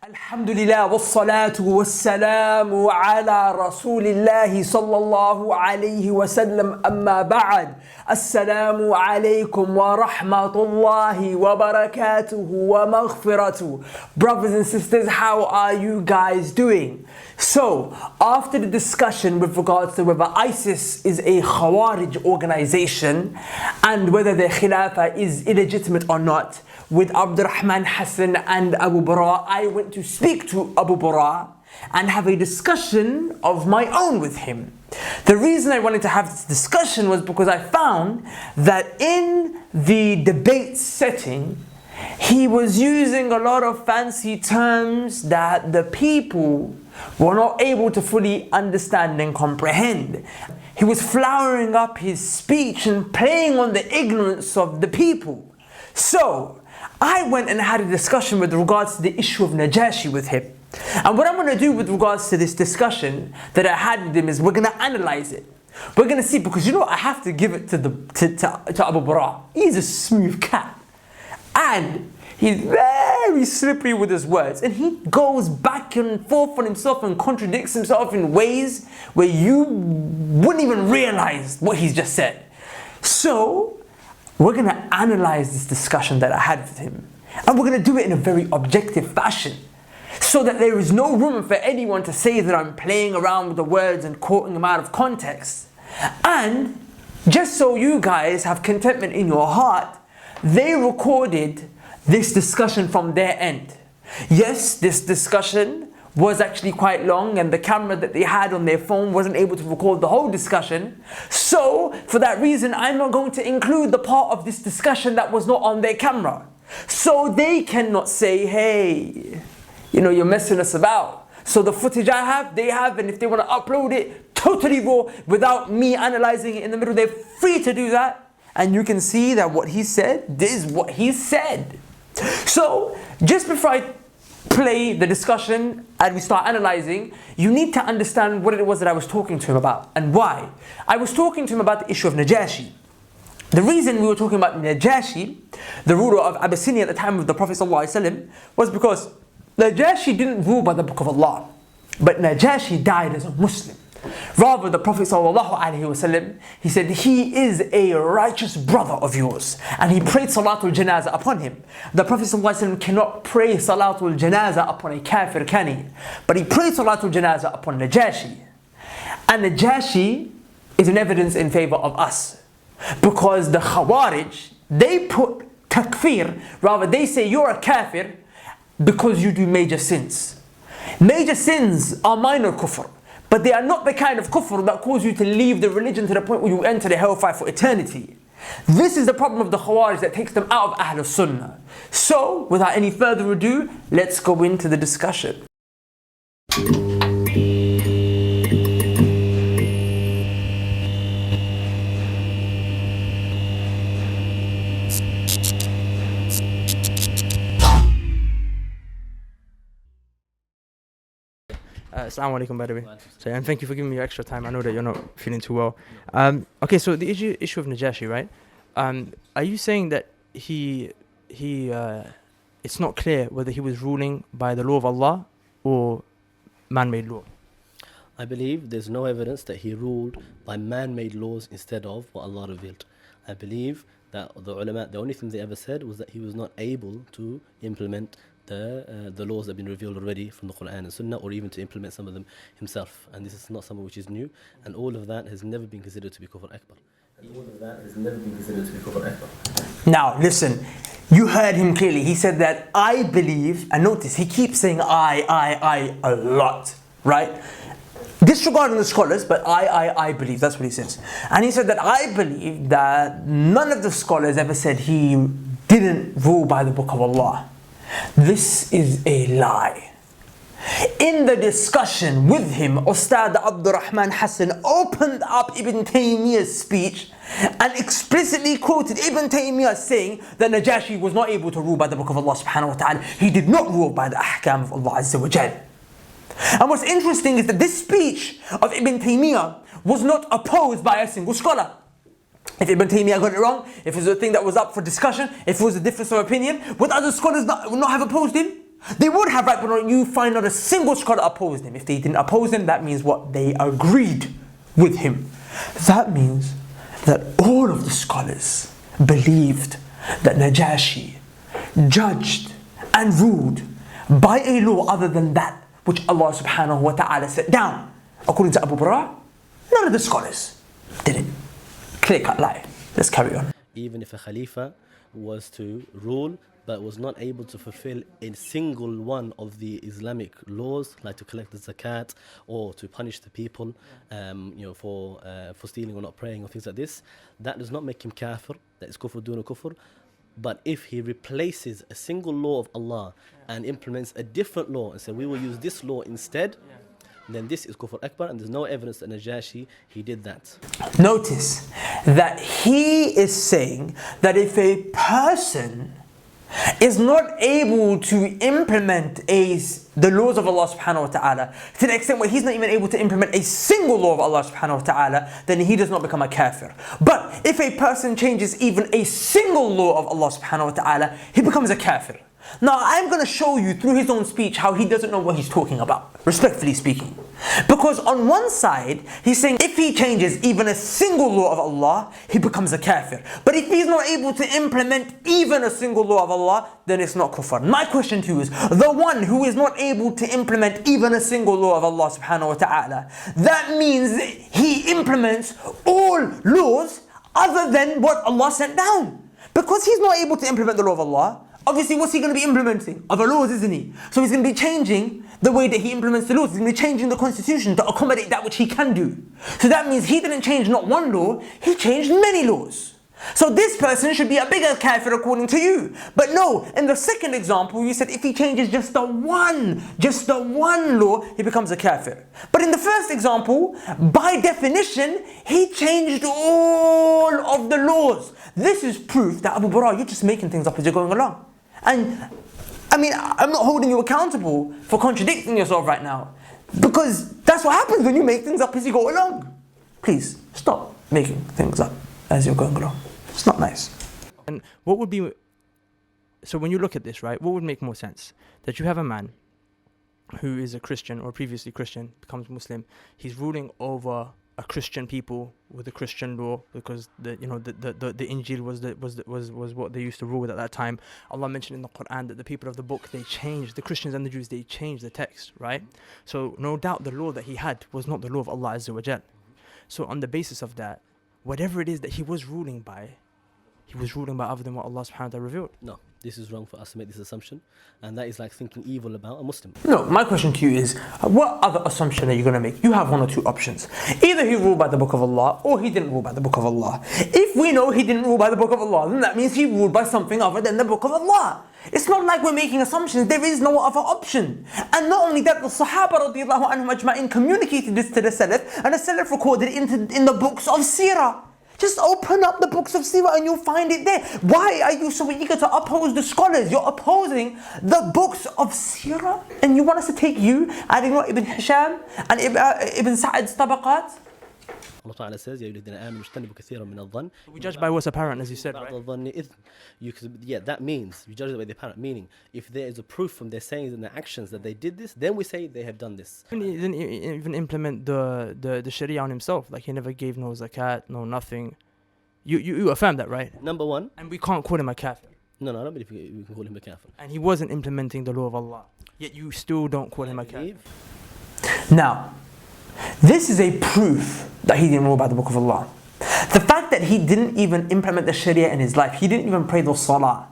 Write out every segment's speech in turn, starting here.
الحمد لله والصلاة والسلام على رسول الله صلى الله عليه وسلم أما بعد السلام عليكم ورحمة الله وبركاته ومغفرته. Brothers and sisters, how are you guys doing? So, after the discussion with regards to whether ISIS is a Khawarij organization and whether their Khilafah is illegitimate or not, with Abdurrahman Hassan and Abu Baraa, I went to speak to Abu Baraa and have a discussion of my own with him. The reason I wanted to have this discussion was because I found that in the debate setting, he was using a lot of fancy terms that the people were not able to fully understand and comprehend. He was flowering up his speech and playing on the ignorance of the people. So, I went and had a discussion with regards to the issue of Najashi with him. And what I'm going to do with regards to this discussion that I had with him is we're going to analyze it. We're going to see, because I have to give it to Abu Baraa. He's a smooth cat. And he's very slippery with his words. And he goes back and forth on himself and contradicts himself in ways where you wouldn't even realize what he's just said. So, we're going to analyze this discussion that I had with him. And we're going to do it in a very objective fashion, so that there is no room for anyone to say that I'm playing around with the words and quoting them out of context. And just so you guys have contentment in your heart, they recorded this discussion from their end. Yes, this discussion was actually quite long, and the camera that they had on their phone wasn't able to record the whole discussion. So, for that reason, I'm not going to include the part of this discussion that was not on their camera. So they cannot say, hey, you're messing us about. So the footage I have, they have, and if they want to upload it totally raw without me analyzing it in the middle, they're free to do that. And you can see that what he said, this is what he said. So, just before I play the discussion and we start analyzing, you need to understand what it was that I was talking to him about and why. I was talking to him about the issue of Najashi. The reason we were talking about Najashi, the ruler of Abyssinia at the time of the Prophet ﷺ, was because Najashi didn't rule by the Book of Allah, but Najashi died as a Muslim. Rather, the Prophet ﷺ, he said, he is a righteous brother of yours. And he prayed Salatul Janazah upon him. The Prophet ﷺ cannot pray Salatul Janazah upon a kafir, can he? But he prayed Salatul Janazah upon Najashi. And Najashi is an evidence in favor of us. Because the Khawarij, they put takfir, rather they say you're a kafir because you do major sins. Major sins are minor kufr. But they are not the kind of kufr that cause you to leave the religion to the point where you enter the hellfire for eternity. This is the problem of the Khawarij that takes them out of Ahlul Sunnah. So, without any further ado, let's go into the discussion. Assalamu alaikum, by the way. So, and thank you for giving me your extra time. I know that you're not feeling too well. Okay, so the issue of Najashi, right? Are you saying that it's not clear whether he was ruling by the law of Allah or man-made law? I believe there's no evidence that he ruled by man-made laws instead of what Allah revealed. I believe that the ulama, the only thing they ever said was that he was not able to implement the laws that have been revealed already from the Quran and Sunnah, or even to implement some of them himself. And this is not something which is new, and all of that has never been considered to be kufr akbar. Now listen, you heard him clearly. He said that I believe, and notice he keeps saying I a lot, right? Disregarding the scholars, but I believe, that's what he says. And he said that I believe that none of the scholars ever said he didn't rule by the Book of Allah. This is a lie. In the discussion with him, Ustad Abdurrahman Hassan opened up Ibn Taymiyyah's speech and explicitly quoted Ibn Taymiyyah saying that Najashi was not able to rule by the Book of Allah subhanahu wa ta'ala. He did not rule by the ahkam of Allah azza wa jal. And what's interesting is that this speech of Ibn Taymiyyah was not opposed by a single scholar. If Ibn Taymiyyah got it wrong, if it was a thing that was up for discussion, if it was a difference of opinion, would other scholars not have opposed him? They would have, right? But you find not a single scholar opposed him. If they didn't oppose him, that means what? They agreed with him. That means that all of the scholars believed that Najashi judged and ruled by a law other than that which Allah subhanahu wa ta'ala set down. According to Abu Baraa, none of the scholars did it. Clear cut lie. Let's carry on. Even if a Khalifa was to rule but was not able to fulfill a single one of the Islamic laws, like to collect the zakat or to punish the people, for stealing or not praying or things like this, that does not make him kafir. That is kufr duna kufr. But if he replaces a single law of Allah and implements a different law and says we will use this law instead, then this is kufr akbar, and there's no evidence that Najashi he did that. Notice that he is saying that if a person is not able to implement the laws of Allah subhanahu wa ta'ala to the extent where he's not even able to implement a single law of Allah subhanahu wa ta'ala, then he does not become a kafir. But if a person changes even a single law of Allah subhanahu wa ta'ala, he becomes a kafir. Now I'm going to show you through his own speech how he doesn't know what he's talking about, respectfully speaking. Because on one side, he's saying if he changes even a single law of Allah, he becomes a kafir. But if he's not able to implement even a single law of Allah, then it's not kufr. My question to you is, the one who is not able to implement even a single law of Allah subhanahu wa ta'ala, that means he implements all laws other than what Allah sent down. Because he's not able to implement the law of Allah, obviously, what's he going to be implementing? Other laws, isn't he? So he's going to be changing the way that he implements the laws. He's going to be changing the constitution to accommodate that which he can do. So that means he didn't change not one law, he changed many laws. So this person should be a bigger kafir according to you. But no, in the second example, you said if he changes just the one law, he becomes a kafir. But in the first example, by definition, he changed all of the laws. This is proof that Abu Baraa, you're just making things up as you're going along. And I mean, I'm not holding you accountable for contradicting yourself right now, because that's what happens when you make things up as you go along. Please, stop making things up as you're going along. It's not nice. And what would be, so when you look at this, right, what would make more sense? That you have a man who is a Christian or previously Christian, becomes Muslim, he's ruling over a Christian people with a Christian law, because the Injil was what they used to rule with at that time. Allah mentioned in the Quran that the people of the book, they changed, the Christians and the Jews, they changed the text, right? So no doubt the law that he had was not the law of Allah Azza wa Jal. So on the basis of that, whatever it is that he was ruling by other than what Allah subhanahu wa ta'ala revealed. No, this is wrong for us to make this assumption, and that is like thinking evil about a Muslim. No, my question to you is, what other assumption are you going to make? You have one or two options. Either he ruled by the book of Allah, or he didn't rule by the book of Allah. If we know he didn't rule by the book of Allah, then that means he ruled by something other than the book of Allah. It's not like we're making assumptions, there is no other option. And not only that, the Sahaba radiallahu anhum ajma'in communicated this to the Salaf, and the Salaf recorded it in the books of Seerah. Just open up the books of Seerah and you'll find it there. Why are you so eager to oppose the scholars? You're opposing the books of Seerah, and you want us to take you, adding Ibn Hisham and Ibn Sa'ad's Tabaqat? Allah Ta'ala says, "Ya ayyuhalladhina amanu ijtanibu kathiran min adh-dhann." We judge by what's apparent, as you said, right? That means you judge it by the apparent. Meaning, if there is a proof from their sayings and their actions that they did this, then we say they have done this. He didn't even implement the Sharia on himself. Like he never gave no zakat, no nothing. You affirm that, right? Number one, and we can't call him a kafir. No, I don't believe we can call him a kafir. And he wasn't implementing the law of Allah. Yet you still don't call him a kafir. Now, this is a proof that he didn't rule by the book of Allah. The fact that he didn't even implement the Sharia in his life, he didn't even pray the Salah.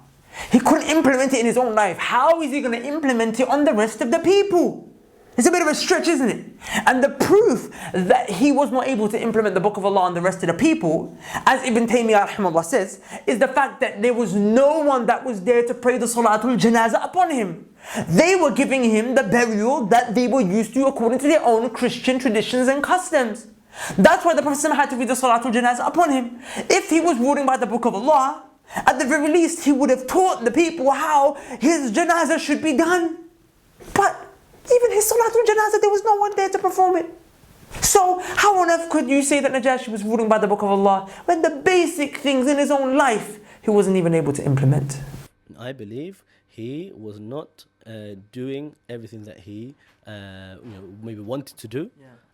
He couldn't implement it in his own life. How is he going to implement it on the rest of the people? It's a bit of a stretch, isn't it? And the proof that he was not able to implement the book of Allah on the rest of the people, as Ibn Taymiyyah rahimahullah says, is the fact that there was no one that was there to pray the Salatul Janazah upon him. They were giving him the burial that they were used to according to their own Christian traditions and customs. That's why the Prophet had to read the Salatul Janazah upon him. If he was ruling by the book of Allah, at the very least he would have taught the people how his Janazah should be done. But even his Salatul Janazah, there was no one there to perform it. So how on earth could you say that Najashi was ruling by the book of Allah when the basic things in his own life he wasn't even able to implement? I believe he was not doing everything that he maybe wanted to do.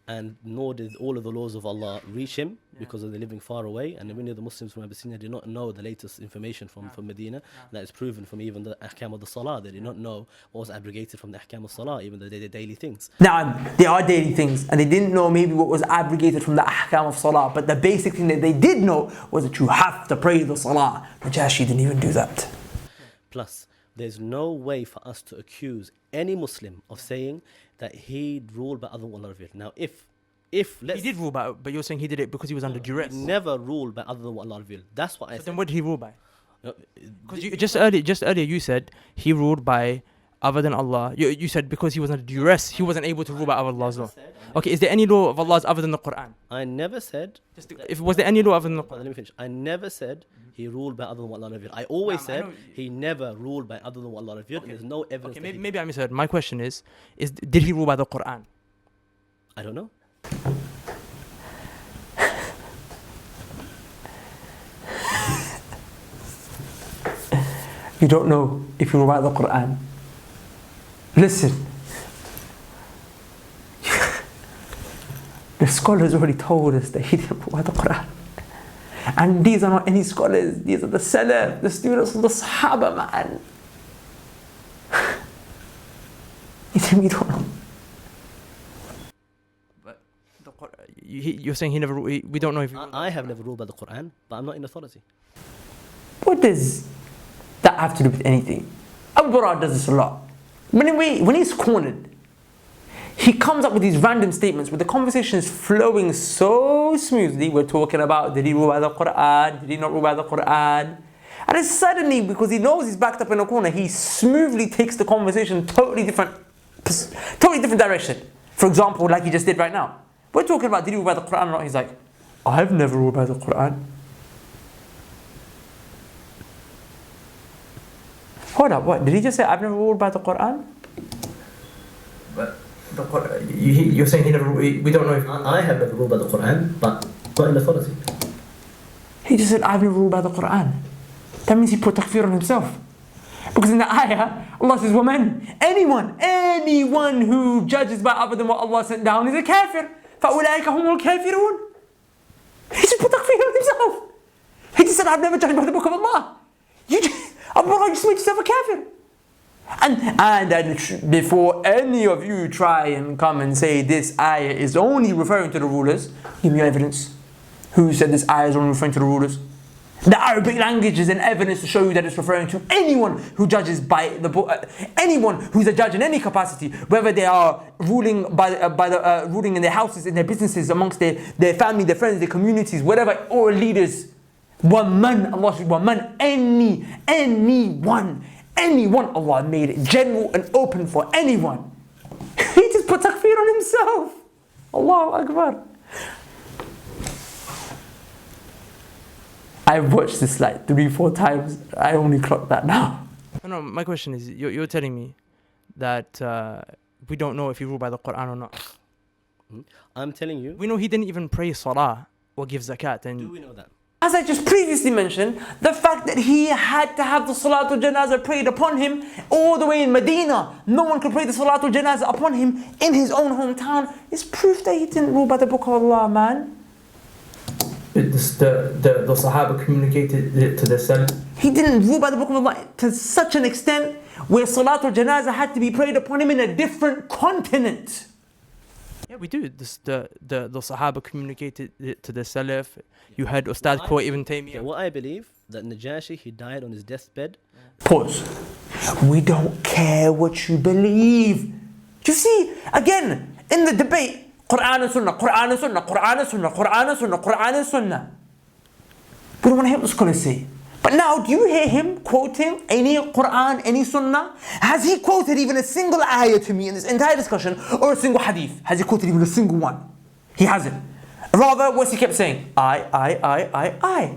And nor did all of the laws of Allah reach him because of the living far away. And many of the Muslims from Abyssinia did not know the latest information from Medina. That is proven from even the ahkam of the salah. They did not know what was abrogated from the ahkam of salah, even though they did daily things. Now, they are daily things, and they didn't know maybe what was abrogated from the ahkam of salah. But the basic thing that they did know was that you have to pray the salah. Najashi didn't even do that. Plus, there's no way for us to accuse any Muslim of saying that he ruled by other than what Allah revealed. Now, if let's... He did rule by, but you're saying he did it because he was under duress. He never ruled by other than what Allah revealed. That's what I said. Then what did he rule by? No, Because just earlier you said he ruled by other than Allah. You said because he was under duress, he wasn't able to rule by other Allah's law. Okay, is there any law of Allah's other than the Quran? I never said... Was there any law other than the Quran? Let me finish. I never said he ruled by other than what Allah revealed. I always said he never ruled by other than what Allah revealed. There's no evidence. Okay, maybe I misheard. My question is did he rule by the Quran? I don't know. You don't know if you rule by the Quran. Listen. The scholars already told us that he didn't rule by the Quran. And these are not any scholars. These are the Salaf, the students of the Sahaba, man. You don't know. But you're saying he never. We don't know if he I have never ruled by the Quran, but I'm not in authority. What does that have to do with anything? Abu Baraa does this a lot. When he's cornered, he comes up with these random statements where the conversation is flowing so smoothly. We're talking about, did he rule by the Quran? Did he not rule by the Quran? And then suddenly, because he knows he's backed up in a corner, he smoothly takes the conversation totally different direction. For example, like he just did right now. We're talking about, did he rule by the Quran or not? He's like, I've never ruled by the Quran. Hold up, what? Did he just say, I've never ruled by the Quran? But you're saying he never. We don't know if I have never ruled by the Quran, but not in authority. He just said, I've never ruled by the Quran. That means he put takfir on himself. Because in the ayah, Allah says, وَمَنْ anyone who judges by other than what Allah sent down is a kafir. فَأُولَٰئِكَ هُمُ الْكَافِرُونَ. He just put takfir on himself. He just said, I've never judged by the book of Allah. Abu Baraa just made yourself a kafir. And then before any of you try and come and say this ayah is only referring to the rulers, give me your evidence. Who said this ayah is only referring to the rulers? The Arabic language is an evidence to show you that it's referring to anyone who judges by the book, anyone who's a judge in any capacity, whether they are ruling ruling in their houses, in their businesses, amongst their family, their friends, their communities, whatever, or leaders. One man, Allah says, one man, anyone, Allah made it general and open for anyone. He just put takfir on himself. Allahu Akbar. I've watched this like 3-4 times. I only clocked that now. No, my question is, you're telling me that we don't know if he ruled by the Quran or not. I'm telling you. We know he didn't even pray salah or give zakat. And Do we know that? As I just previously mentioned, the fact that he had to have the Salatul Janazah prayed upon him all the way in Medina, no one could pray the Salatul Janazah upon him in his own hometown, is proof that he didn't rule by the book of Allah, man. The Sahaba communicated it to the Salaf. He didn't rule by the book of Allah to such an extent where Salatul Janazah had to be prayed upon him in a different continent. Yeah, we do. The Sahaba communicated it to the Salaf. You had Ustad quote Ibn Taymiyyah. What I believe, that Najashi, he died on his deathbed. Pause. We don't care what you believe. You see, again, in the debate, Quran and Sunnah, Quran and Sunnah, Quran and Sunnah, Quran and Sunnah, Quran and Sunnah. We don't want to hear what the scholars say. But now, do you hear him quoting any Quran, any Sunnah? Has he quoted even a single ayah to me in this entire discussion, or a single hadith? Has he quoted even a single one? He hasn't. Rather, what's he kept saying? I.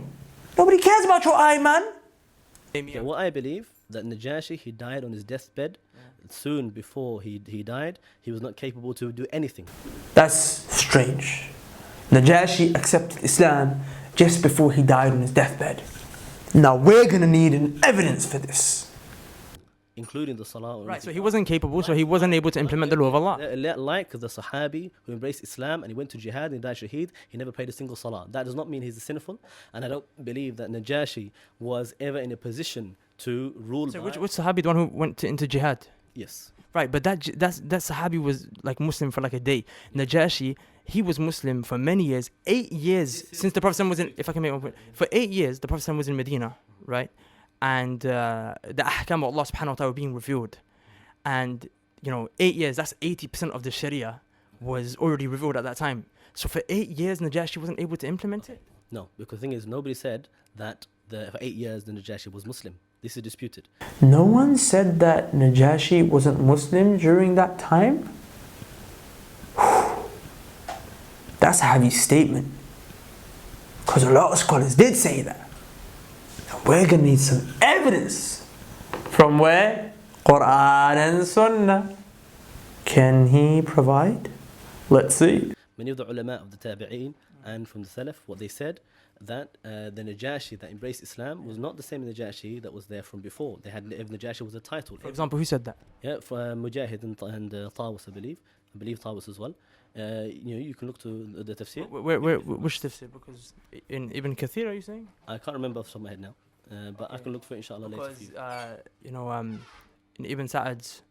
Nobody cares about your I, man. What I believe, that Najashi, he died on his deathbed. Soon before he died, he was not capable to do anything. That's strange. Najashi accepted Islam just before he died on his deathbed. Now we're going to need an evidence for this. including the salah. Or Right, so he wasn't capable, so he wasn't able to implement the law of Allah. Like the Sahabi who embraced Islam and he went to jihad and he died shaheed, he never prayed a single salah. That does not mean he's sinful, and I don't believe that Najashi was ever in a position to rule. So which Sahabi, the one who went into jihad? Yes. Right, but that Sahabi was like Muslim for like a day. Najashi, he was Muslim for many years, 8 years since the Prophet was in. If I can make one point, for 8 years the Prophet was in Medina, right? And the ahkam of Allah subhanahu wa ta'ala were being revealed, and 8 years, that's 80% of the Sharia was already revealed at that time. So for 8 years Najashi wasn't able to implement it. No, because the thing is, nobody said that for 8 years the Najashi was Muslim. This is disputed. No one said that Najashi wasn't Muslim during that time? That's a heavy statement. Because a lot of scholars did say that. And we're going to need some evidence. From where? Quran and Sunnah. Can he provide? Let's see. Many of the ulama of the tabi'een and from the Salaf, what they said, that the Najashi that embraced Islam was not the same Najashi that was there from before. They had, if Najashi was a title. For example, who said that? Yeah, for Mujahid and Tawus, I believe Tawus as well. You can look to the tafsir. Which tafsir? Because in Ibn Kathir, are you saying? I can't remember off the top of my head now, but I can look for it inshallah later. Because in Ibn Sa'ad's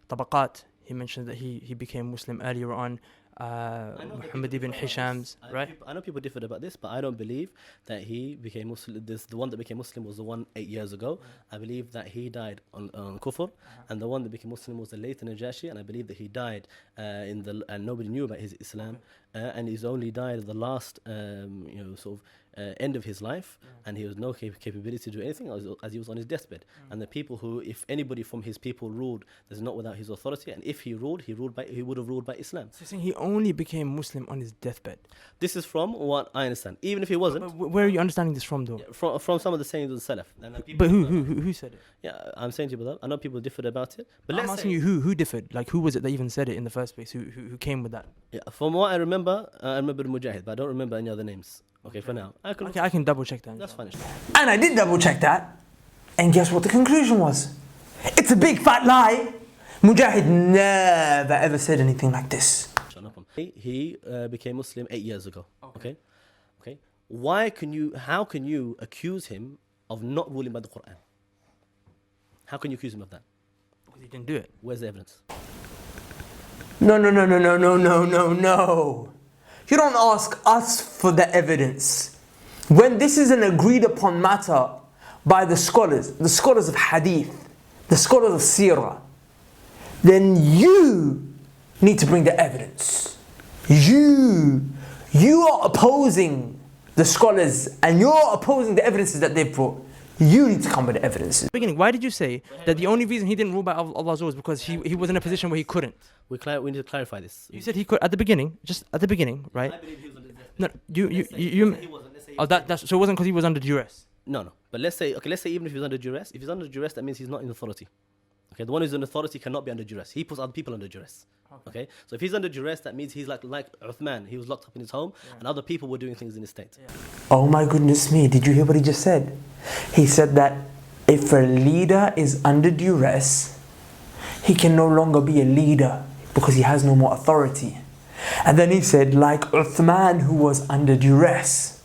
Tabaqat, he mentioned that he became Muslim earlier on. Muhammad ibn Hisham's, right? I know people differed about this, but I don't believe that he became Muslim. The one that became Muslim was the one 8 years ago. I believe that he died on kufr, and the one that became Muslim was the later Najashi, and I believe that he died and nobody knew about his Islam, and he's only died at the last end of his life, and he has no capability to do anything as he was on his deathbed. And the people who, if anybody from his people ruled, there's not without his authority, and if he would have ruled by Islam. So you're saying he only became Muslim on his deathbed? This is from what I understand. Even if he wasn't. But where are you understanding this from, though? From some of the sayings of the Salaf. But who said it? Yeah, I'm saying to you, brother, I know people differed about it. But I'm asking you who differed? Like, who was it that even said it in the first place? Who came with that? Yeah, from what I remember Mujahid, but I don't remember any other names. Okay, for now. I can double check that. That's fine. And I did double check that. And guess what the conclusion was? It's a big fat lie. Mujahid never ever said anything like this. He became Muslim 8 years ago. Okay. How can you accuse him of not ruling by the Quran? How can you accuse him of that? Because he didn't do it. Where's the evidence? No. You don't ask us for the evidence. When this is an agreed upon matter by the scholars of hadith, the scholars of seerah, then you need to bring the evidence. You are opposing the scholars and you're opposing the evidences that they've brought. You need to come with the evidences. Beginning, why did you say that the only reason he didn't rule by Allah's law was because he was in a position where he couldn't? We need to clarify this. You said he could at the beginning, right? I believe he was under duress. No, He wasn't. Let's say so it wasn't because he was under duress. No. But let's say even if he's under duress, if he's under duress, that means he's not in authority. Okay, the one who's in authority cannot be under duress. He puts other people under duress. Okay, so if he's under duress, that means he's like Uthman. He was locked up in his home, and other people were doing things in his state. Yeah. Oh my goodness me! Did you hear what he just said? He said that if a leader is under duress, he can no longer be a leader because he has no more authority. And then he said, like Uthman, who was under duress.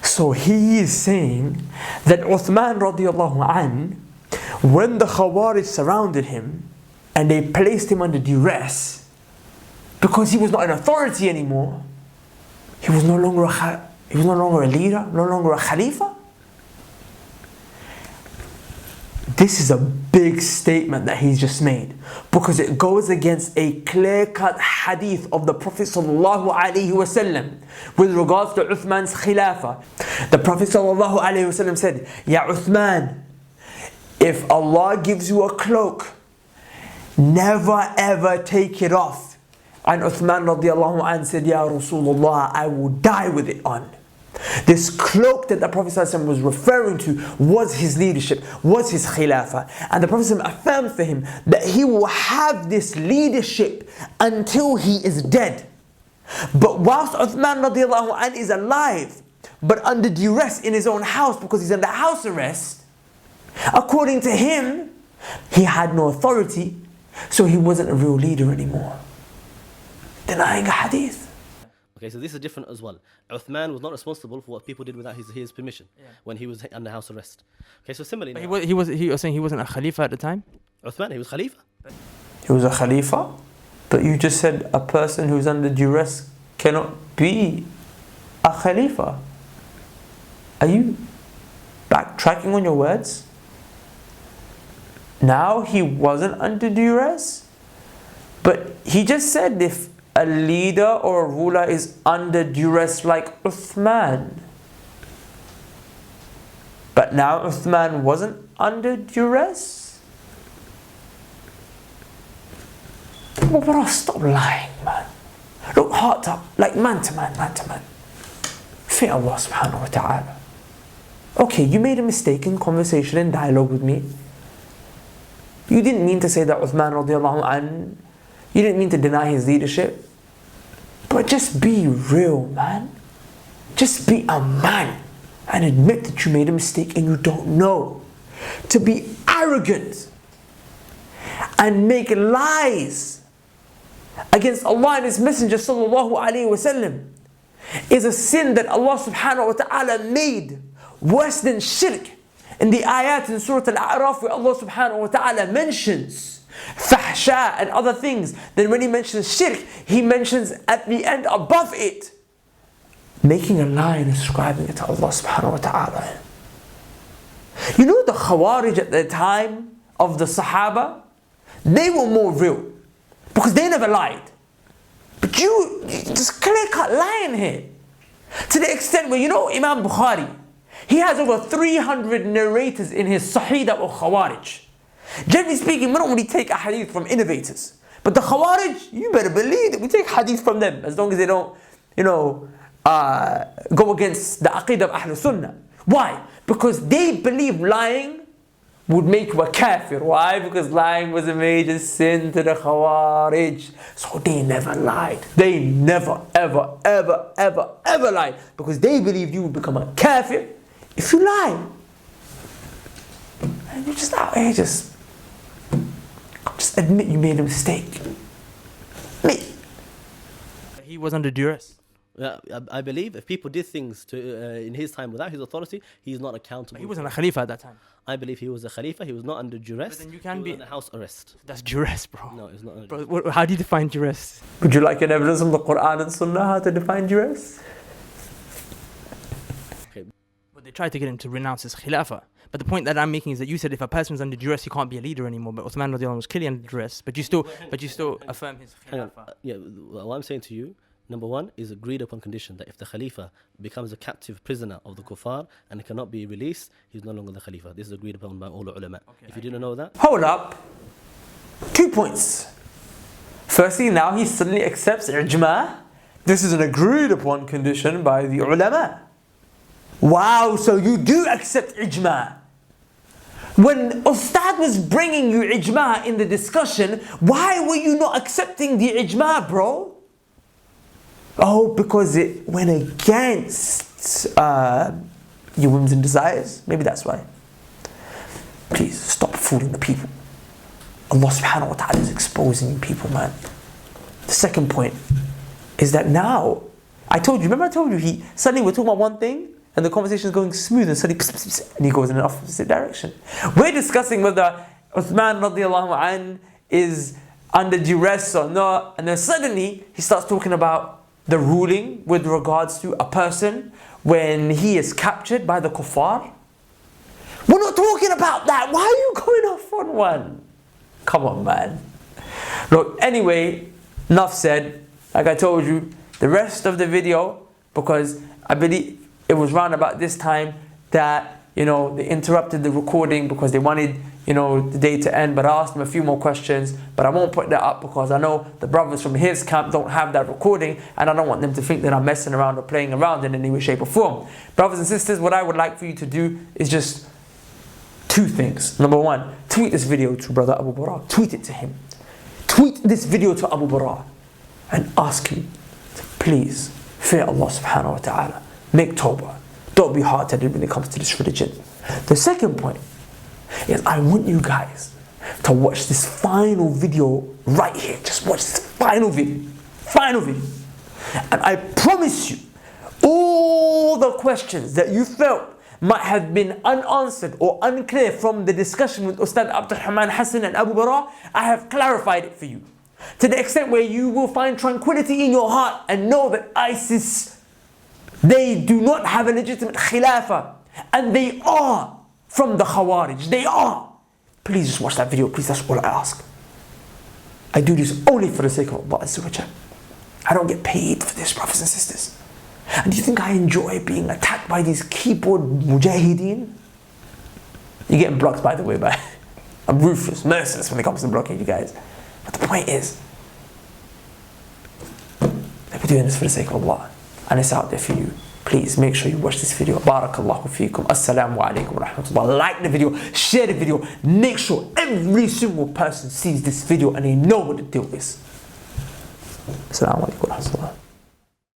So he is saying that Uthman radiallahu an, when the Khawarij surrounded him and they placed him under duress, because he was not an authority anymore, he was no longer a leader, no longer a Khalifa. This is a big statement that he's just made, because it goes against a clear-cut hadith of the Prophet ﷺ with regards to Uthman's Khilafah. The Prophet ﷺ said, Ya Uthman, if Allah gives you a cloak, never ever take it off. And Uthman radiallahu anhu said, Ya Rasulullah, I will die with it on. This cloak that the Prophet ﷺ was referring to was his leadership, was his khilafah. And the Prophet ﷺ affirmed for him that he will have this leadership until he is dead. But whilst Uthman radiallahu anhu is alive, but under duress in his own house because he's under house arrest, according to him, He had no authority, so he wasn't a real leader anymore. Denying a hadith. Okay, so this is different as well. Uthman was not responsible for what people did without his permission when he was under house arrest. Okay, so similarly, He was saying he wasn't a Khalifa at the time? Uthman, he was Khalifa. He was a Khalifa, but you just said a person who's under duress cannot be a Khalifa. Are you backtracking on your words? Now he wasn't under duress, but he just said if a leader or a ruler is under duress like Uthman. But now Uthman wasn't under duress? Well, bro, stop lying, man. Look, heart up, like man to man, man to man. Fear Allah subhanahu wa ta'ala. Okay, you made a mistake in conversation and dialogue with me. You didn't mean to say that Uthman radiallahu anhu, you didn't mean to deny his leadership. But just be real, man. Just be a man and admit that you made a mistake and you don't know. To be arrogant and make lies against Allah and His Messenger sallallahu alaihi wasallam is a sin that Allah subhanahu wa ta'ala made worse than shirk. In the ayat in Surah Al-A'raf where Allah subhanahu wa ta'ala mentions fahsha and other things, then when He mentions shirk, He mentions at the end above it making a lie and ascribing it to Allah subhanahu wa ta'ala. You know the Khawarij at the time of the Sahaba, they were more real because they never lied. But you just clear-cut lying here. To the extent where, you know, Imam Bukhari, he has over 300 narrators in his Sahih that were Khawarij. Generally speaking, we don't really take a hadith from innovators. But the Khawarij, you better believe that we take hadith from them, as long as they don't, go against the Aqidah of Ahlul Sunnah. Why? Because they believe lying would make you a kafir. Why? Because lying was a major sin to the Khawarij. So they never lied. They never, ever, ever, ever, ever lied. Because they believed you would become a kafir if you lie. And you're just out here just admit you made a mistake. He was under duress. I believe if people did things in his time without his authority, he's not accountable. But he wasn't a Khalifa at that time. I believe he was a Khalifa. He was not under duress. But then you can he was under house arrest. That's duress, bro. No, it's not. Bro, how do you define duress? Would you like an evidence from the Quran and Sunnah how to define duress? Okay. But they tried to get him to renounce his Khilafah. But the point that I'm making is that you said if a person's under duress, he can't be a leader anymore. But Uthman radiallahu anhu was clearly under duress. But you still affirm his Khilafah. Yeah, what I'm saying to you, number one is agreed upon condition that if the Khalifa becomes a captive prisoner of the kuffar and he cannot be released, he's no longer the Khalifa. This is agreed upon by all the ulama. Okay, if you didn't know that. Hold up. 2 points. Firstly, now he suddenly accepts ijma. This is an agreed upon condition by the ulama. Wow, so you do accept ijma. When Ustad was bringing you ijma in the discussion, why were you not accepting the ijma, bro? Oh, because it went against your whims and desires. Maybe that's why. Please stop fooling the people. Allah subhanahu wa ta'ala is exposing people, man. The second point is that now, remember I told you, suddenly we're talking about one thing and the conversation is going smooth and suddenly and he goes in an opposite direction. We're discussing whether Uthman radiallahu anhu is under duress or not, and then suddenly he starts talking about the ruling with regards to a person when he is captured by the kuffar. We're not talking about that. Why are you going off on one? Come on, man. Look, anyway, enough said. Like I told you, the rest of the video, because I believe it was round about this time that, they interrupted the recording because they wanted, the day to end, but I asked them a few more questions, but I won't put that up because I know the brothers from his camp don't have that recording and I don't want them to think that I'm messing around or playing around in any way, shape or form. Brothers and sisters, what I would like for you to do is just 2 things. Number 1, tweet this video to Brother Abu Baraa. Tweet it to him. Tweet this video to Abu Baraa and ask him to please fear Allah subhanahu wa ta'ala. Make tawbah. Don't be hard-headed when it comes to this religion. The second point is I want you guys to watch this final video right here. Just watch this final video. Final video. And I promise you, all the questions that you felt might have been unanswered or unclear from the discussion with Ustad Abdurrahman Hassan and Abu Baraa, I have clarified it for you. To the extent where you will find tranquility in your heart and know that ISIS, they do not have a legitimate khilafah. And they are from the Khawarij. They are. Please just watch that video. Please, that's all I ask. I do this only for the sake of Allah Azza wa Jal. I don't get paid for this, brothers and sisters. And do you think I enjoy being attacked by these keyboard mujahideen? You're getting blocked, by the way, but I'm ruthless, merciless when it comes to blocking you guys. But the point is, that we're doing this for the sake of Allah. And it's out there for you. Please make sure you watch this video. Barakallahu feekum. Assalamu alaikum wa rahmatullah. Like the video, share the video. Make sure every single person sees this video and they know what the deal is. Assalamu alaikum wa rahmatullah.